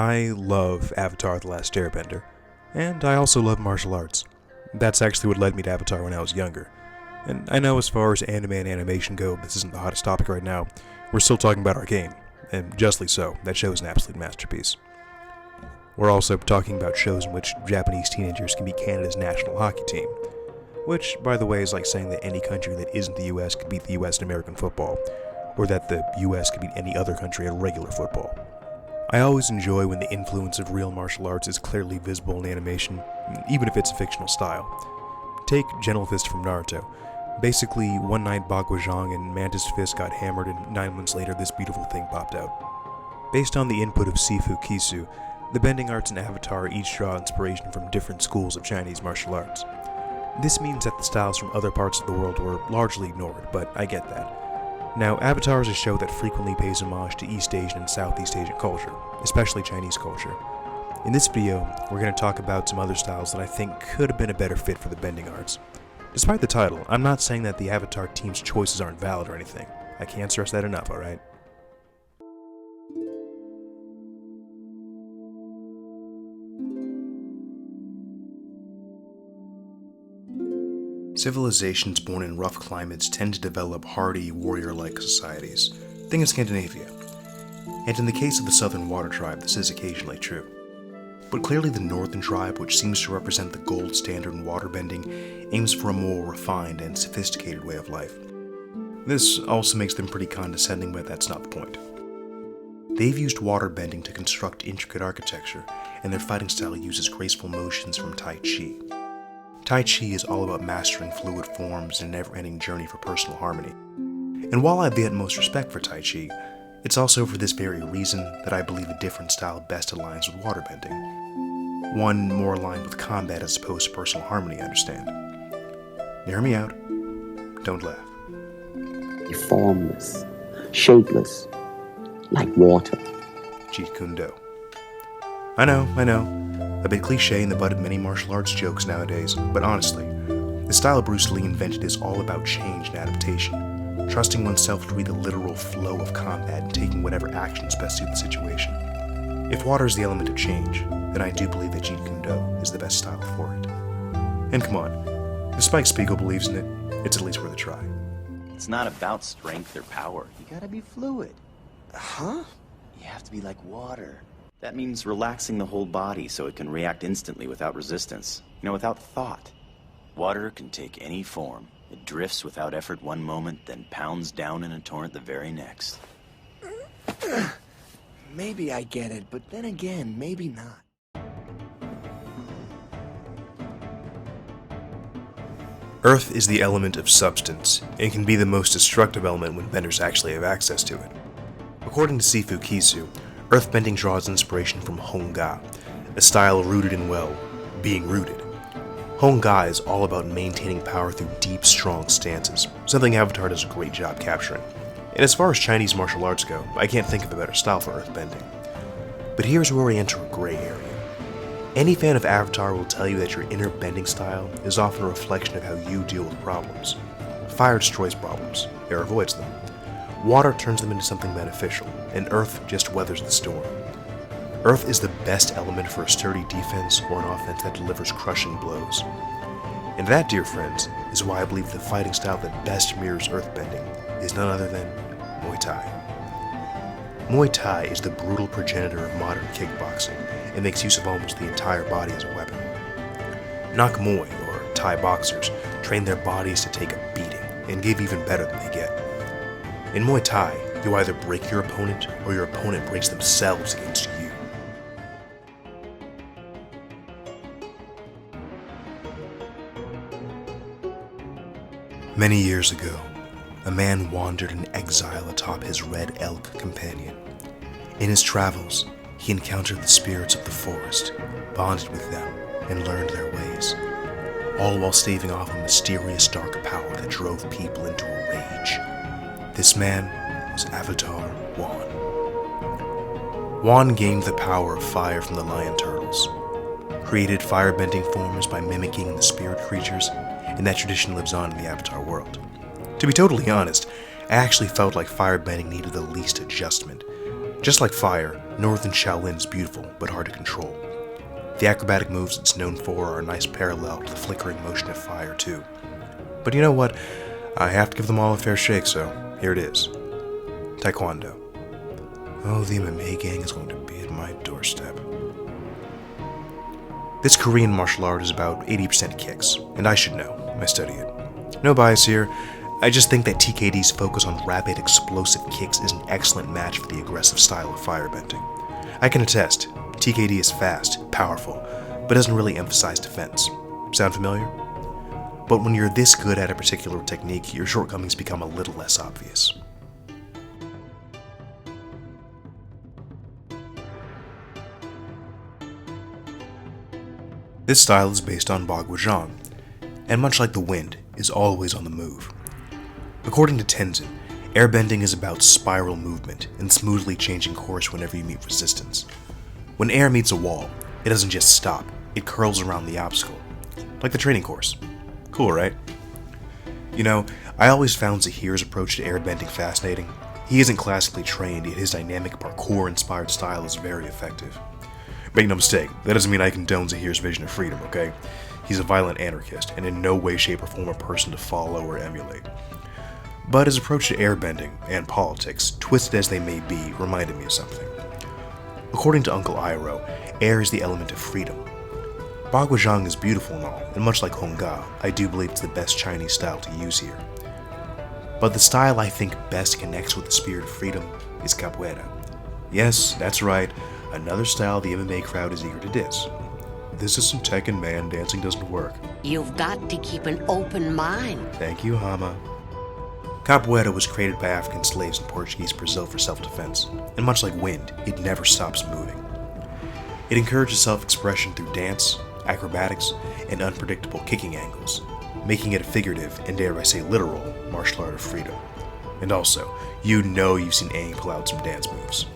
I love Avatar: The Last Airbender, and I also love martial arts. That's actually what led me to Avatar when I was younger. And I know as far as anime and animation go, this isn't the hottest topic right now. We're still talking about our game, and justly so. That show is an absolute masterpiece. We're also talking about shows in which Japanese teenagers can be Canada's national hockey team, which, by the way, is like saying that any country that isn't the US could beat the US in American football, or that the US could beat any other country at regular football. I always enjoy when the influence of real martial arts is clearly visible in animation, even if it's a fictional style. Take Gentle Fist from Naruto. Basically, one night Baguazhang and Mantis Fist got hammered, and 9 months later this beautiful thing popped out. Based on the input of Sifu Kisu, the bending arts in Avatar each draw inspiration from different schools of Chinese martial arts. This means that the styles from other parts of the world were largely ignored, but I get that. Now, Avatar is a show that frequently pays homage to East Asian and Southeast Asian culture, especially Chinese culture. In this video, we're going to talk about some other styles that I think could have been a better fit for the bending arts. Despite the title, I'm not saying that the Avatar team's choices aren't valid or anything. I can't stress that enough, alright? Civilizations born in rough climates tend to develop hardy, warrior-like societies. Think of Scandinavia. And in the case of the Southern Water Tribe, this is occasionally true. But clearly the Northern Tribe, which seems to represent the gold standard in waterbending, aims for a more refined and sophisticated way of life. This also makes them pretty condescending, but that's not the point. They've used waterbending to construct intricate architecture, and their fighting style uses graceful motions from Tai Chi. Tai Chi is all about mastering fluid forms and a never-ending journey for personal harmony. And while I have the utmost respect for Tai Chi, it's also for this very reason that I believe a different style best aligns with waterbending. One more aligned with combat as opposed to personal harmony, I understand. Hear me out. Don't laugh. Formless, shapeless, like water. Jeet Kune. I know. A bit cliche in the butt of many martial arts jokes nowadays, but honestly, the style Bruce Lee invented is all about change and adaptation, trusting oneself to read the literal flow of combat and taking whatever actions best suit the situation. If water is the element of change, then I do believe that Jeet Kune is the best style for it. And come on, if Spike Spiegel believes in it, it's at least worth a try. It's not about strength or power. You gotta be fluid. Huh? You have to be like water. That means relaxing the whole body so it can react instantly without resistance. Without thought. Water can take any form. It drifts without effort one moment, then pounds down in a torrent the very next. Maybe I get it, but then again, maybe not. Earth is the element of substance, and can be the most destructive element when benders actually have access to it. According to Sifu Kisu, Earthbending draws inspiration from Hong-ga, a style rooted in, well, being rooted. Hong-ga is all about maintaining power through deep, strong stances, something Avatar does a great job capturing. And as far as Chinese martial arts go, I can't think of a better style for Earthbending. But here's where we enter a gray area. Any fan of Avatar will tell you that your inner bending style is often a reflection of how you deal with problems. Fire destroys problems, air avoids them. Water turns them into something beneficial, and Earth just weathers the storm. Earth is the best element for a sturdy defense or an offense that delivers crushing blows. And that, dear friends, is why I believe the fighting style that best mirrors Earthbending is none other than Muay Thai. Muay Thai is the brutal progenitor of modern kickboxing and makes use of almost the entire body as a weapon. Nak Muay, or Thai boxers, train their bodies to take a beating and give even better than they get. In Muay Thai, you either break your opponent or your opponent breaks themselves against you. Many years ago, a man wandered in exile atop his red elk companion. In his travels, he encountered the spirits of the forest, bonded with them, and learned their ways, all while staving off a mysterious dark power that drove people into a rage. This man was Avatar Wan. Wan gained the power of fire from the lion turtles, created firebending forms by mimicking the spirit creatures, and that tradition lives on in the Avatar world. To be totally honest, I actually felt like firebending needed the least adjustment. Just like fire, Northern Shaolin is beautiful but hard to control. The acrobatic moves it's known for are a nice parallel to the flickering motion of fire too. But you know what? I have to give them all a fair shake, so here it is. Taekwondo. Oh, the MMA gang is going to be at my doorstep. This Korean martial art is about 80% kicks, and I should know. I study it. No bias here. I just think that TKD's focus on rapid, explosive kicks is an excellent match for the aggressive style of firebending. I can attest, TKD is fast, powerful, but doesn't really emphasize defense. Sound familiar? But when you're this good at a particular technique, your shortcomings become a little less obvious. This style is based on Bagwajang, and much like the wind, is always on the move. According to Tenzin, airbending is about spiral movement and smoothly changing course whenever you meet resistance. When air meets a wall, it doesn't just stop, it curls around the obstacle. Like the training course. Cool, right? You know, I always found Zahir's approach to airbending fascinating. He isn't classically trained, yet his dynamic parkour-inspired style is very effective. Make no mistake, that doesn't mean I condone Zahir's vision of freedom, okay? He's a violent anarchist, and in no way, shape, or form a person to follow or emulate. But his approach to airbending, and politics, twisted as they may be, reminded me of something. According to Uncle Iroh, air is the element of freedom. Bagwajang is beautiful and all, and much like Hongga, I do believe it's the best Chinese style to use here. But the style I think best connects with the spirit of freedom is Capoeira. Yes, that's right, another style the MMA crowd is eager to diss. This isn't Tekken, man, dancing doesn't work. You've got to keep an open mind. Thank you, Hama. Capoeira was created by African slaves in Portuguese Brazil for self-defense, and much like wind, it never stops moving. It encourages self-expression through dance, acrobatics, and unpredictable kicking angles, making it a figurative, and dare I say literal, martial art of freedom. And also, you know you've seen Aang pull out some dance moves.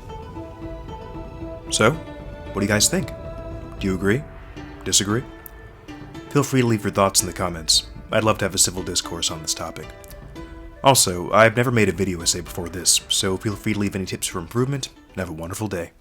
So, what do you guys think? Do you agree? Disagree? Feel free to leave your thoughts in the comments. I'd love to have a civil discourse on this topic. Also, I've never made a video essay before this, so feel free to leave any tips for improvement, and have a wonderful day.